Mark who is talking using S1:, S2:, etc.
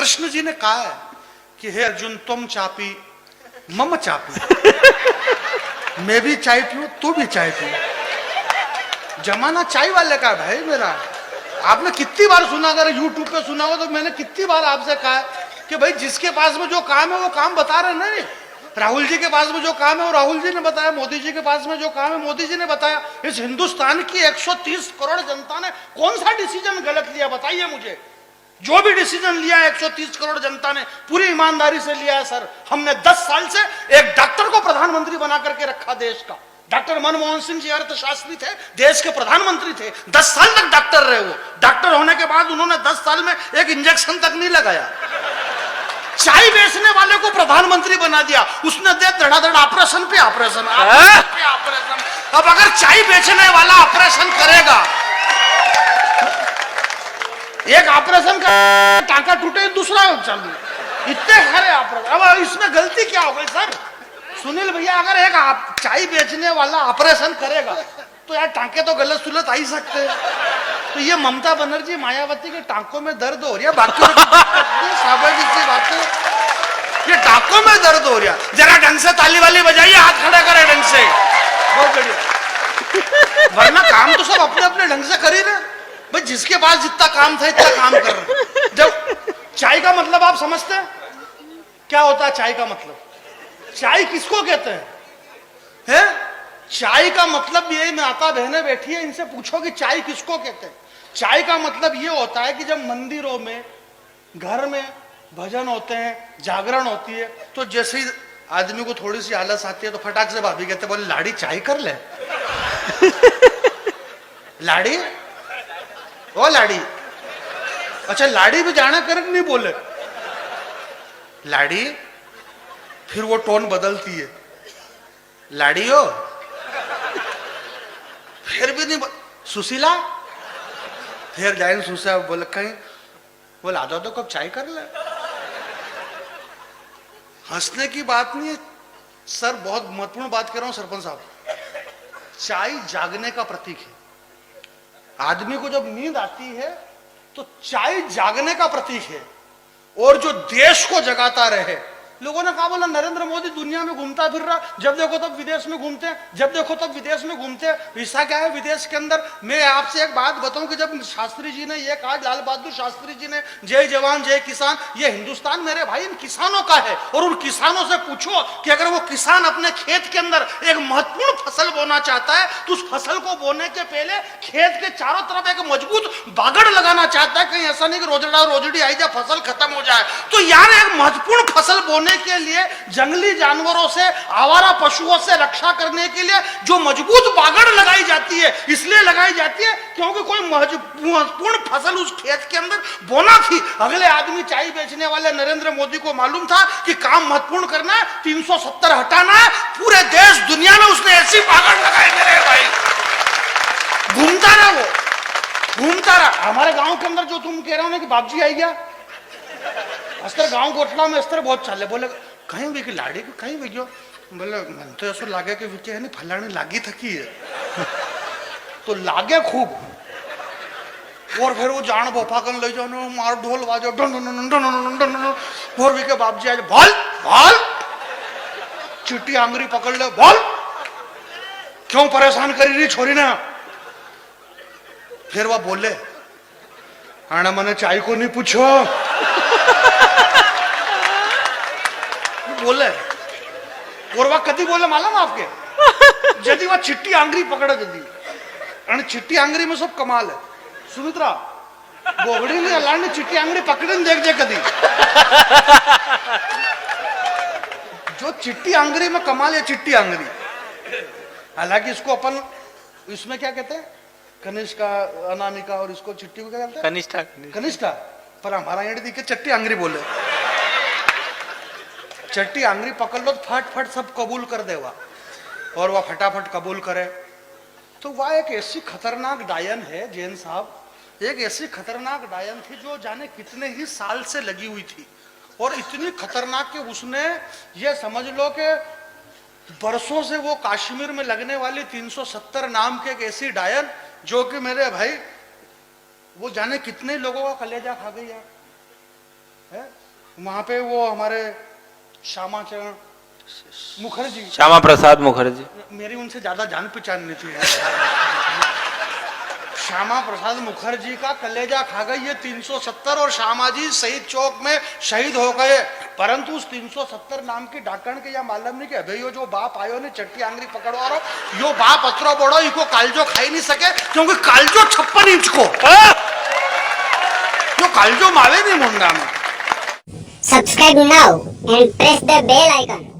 S1: कृष्ण जी ने कहा है कि हे अर्जुन तुम चापी मम चापी, मैं भी चाय पीऊं तू भी चाय पीऊं। जमाना चाय वाले का भाई मेरा। आपने कितनी बार सुना, अगर यूट्यूब पे सुना हो तो मैंने कितनी बार आपसे कहा कि भाई जिसके पास में जो काम है वो काम बता रहे नहीं। राहुल जी के पास में जो काम है वो राहुल जी ने बताया, मोदी जी के पास में जो काम है मोदी जी ने बताया। इस हिंदुस्तान की 130 करोड़ जनता ने कौन सा डिसीजन गलत लिया बताइए मुझे। जो भी डिसीजन लिया 130 करोड़ जनता ने पूरी ईमानदारी से लिया है सर। हमने 10 साल से एक डॉक्टर को प्रधानमंत्री बना करके रखा देश का। डॉक्टर मनमोहन सिंह जी अर्थशास्त्री थे, देश के प्रधानमंत्री थे, 10 साल तक डॉक्टर रहे। वो डॉक्टर होने के बाद उन्होंने 10 साल में एक इंजेक्शन तक नहीं लगाया। चाय बेचने वाले को प्रधानमंत्री बना दिया, उसने दे धड़ाधड़ ऑपरेशन पे ऑपरेशन। अब अगर चाय बेचने वाला ऑपरेशन करेगा, एक ऑपरेशन का टांका टूटे दूसरा चालू, इतने सारे ऑपरेशन। अब इसमें गलती क्या हो गई सर? सुनील भैया, अगर एक चाय बेचने वाला ऑपरेशन करेगा तो यार टांके तो गलत सुलत आ ही सकते हैं। तो ये ममता बनर्जी मायावती के टांकों में दर्द हो रही है, बाकी स्वाभाविक सी बात है, ये टांकों में दर्द हो रहा है। जरा ढंग से ताली वाली बजाइए, हाथ खड़ा करे ढंग से, बहुत बढ़िया। वरना काम तो सब अपने अपने ढंग से कर ही रहे भाई, जिसके पास जितना काम था इतना काम कर रहे। जब चाय का मतलब आप समझते हैं क्या होता है? चाय का मतलब, चाय किसको कहते हैं? चाय का मतलब ये, माता बहनें बैठी है, इनसे पूछो कि चाय किसको कहते हैं। चाय का मतलब ये होता है कि जब मंदिरों में, घर में भजन होते हैं, जागरण होती है, तो जैसे ही आदमी को थोड़ी सी आलस आती है तो फटाक से भाभी कहते बोले लाड़ी चाय कर ले। लाड़ी, ओ लाड़ी, अच्छा लाड़ी भी जाना कर नहीं बोले लाड़ी, फिर वो टोन बदलती है, लाड़ी हो, फिर भी नहीं सुशीला, फिर जाए सुशीला बोले कहीं बोले आ जाओ तो कब चाय कर ले। हंसने की बात नहीं है सर, बहुत महत्वपूर्ण बात कर रहा हूं सरपंच साहब। चाय जागने का प्रतीक है। आदमी को जब नींद आती है तो चाय जागने का प्रतीक है, और जो देश को जगाता रहे। लोगों ने कहा बोला नरेंद्र मोदी दुनिया में घूमता फिर रहा, जब देखो तब विदेश में घूमते हैं, जब देखो तब विदेश में घूमते हैं। ऐसा क्या है विदेश के अंदर? मैं आपसे एक बात बताऊं कि जब शास्त्री जी ने ये कहा, लाल बहादुर शास्त्री जी ने, जय जवान जय किसान, ये हिंदुस्तान मेरे भाई इन किसानों का है। और उन किसानों से पूछो कि अगर वो किसान अपने खेत के अंदर एक महत्वपूर्ण फसल बोना चाहता है तो उस फसल को बोने के पहले खेत के चारों तरफ एक मजबूत बागड़ लगाना चाहता है, कहीं ऐसा नहीं कि रोजड़ी आई जाए फसल खत्म हो जाए। तो यार एक महत्वपूर्ण फसल बोने के लिए, जंगली जानवरों से, आवारा पशुओं से रक्षा करने के लिए जो मजबूत बागड़ लगाई जाती है, इसलिए लगाई जाती है क्योंकि कोई महत्वपूर्ण फसल उस खेत के अंदर बोना थी। अगले आदमी चाय बेचने वाले नरेंद्र मोदी को मालूम था कि काम महत्वपूर्ण करना है, 370 हटाना है। पूरे देश दुनिया में उसने ऐसी बागड़ लगाई मेरे भाई, घूमता रहा वो, घूमता रहा। हमारे गांव के अंदर जो तुम कह रहे हो ना कि बाबजी आई गया, अस्तर गांव गोटला में अस्तर बहुत चाले, बोले कहीं भी लाड़ी कहीं भी गयो, बोले मन तो ऐसा लागे कि विके नहीं फलानी लागी थकी है। तो लागे खूब, और फिर वो जान बोफा कर ले जाओ, मार ढोल बाजो, और विके बाबजी आज बोल बोल, चिट्टी आंगरी पकड़ ले, बोल क्यों परेशान करी रही छोरी ना। फिर वह बोले आना मैंने चाय को नहीं पूछो, बोले। और वह कभी बोले मालूम आपके, यदि वह चिट्टी आंगरी पकड़े, यदि चिट्टी आंगरी में सब कमाल है। सुमित्रा बोगड़ी ने अल्लाह ने चिट्टी आंगरी पकड़े देख दे कभी, जो चिट्टी आंगरी में कमाल है चिट्टी आंगरी। हालांकि इसको अपन इसमें क्या कहते हैं, कनिष्का, अनामिका, और इसको चिट्टी को क्या कहते हैं,
S2: कनिष्ठा।
S1: कनिष्ठा, पर हमारा यहाँ दिखे चट्टी आंगरी बोले। चट्टी आंगरी पकड़ लो तो फट फट सब कबूल कर देवा, और वह फटाफट कबूल करे। तो वह एक ऐसी खतरनाक डायन है जैन साहब, एक ऐसी खतरनाक डायन थी जो जाने कितने ही साल से लगी हुई थी, और इतनी खतरनाक कि उसने ये समझ लो कि बरसों से वो कश्मीर में लगने वाली 370 नाम के एक ऐसी डायन, जो कि मेरे भाई वो जाने कितने लोगों का कलेजा खा गई यार। है, वहां पे वो हमारे श्यामाचरण मुखर्जी,
S2: श्यामा प्रसाद मुखर्जी,
S1: मेरी उनसे ज्यादा जान पहचान नहीं थी। श्यामा प्रसाद मुखर्जी का कलेजा खा गई ये 370 और श्यामा जी शहीद चौक में शहीद हो गए। परंतु उस 370 नाम की ढाकण के या मालूम नहीं कि अबे यो जो बाप आयो ने चट्टी आंगली पकड़वा रो, यो बाप अतरो बड़ो इको कालजो खाई नहीं सके, क्योंकि कालजो 56 इंच को, यो कालजो मावे नहीं मुंडा में।
S3: Subscribe now and press the bell icon.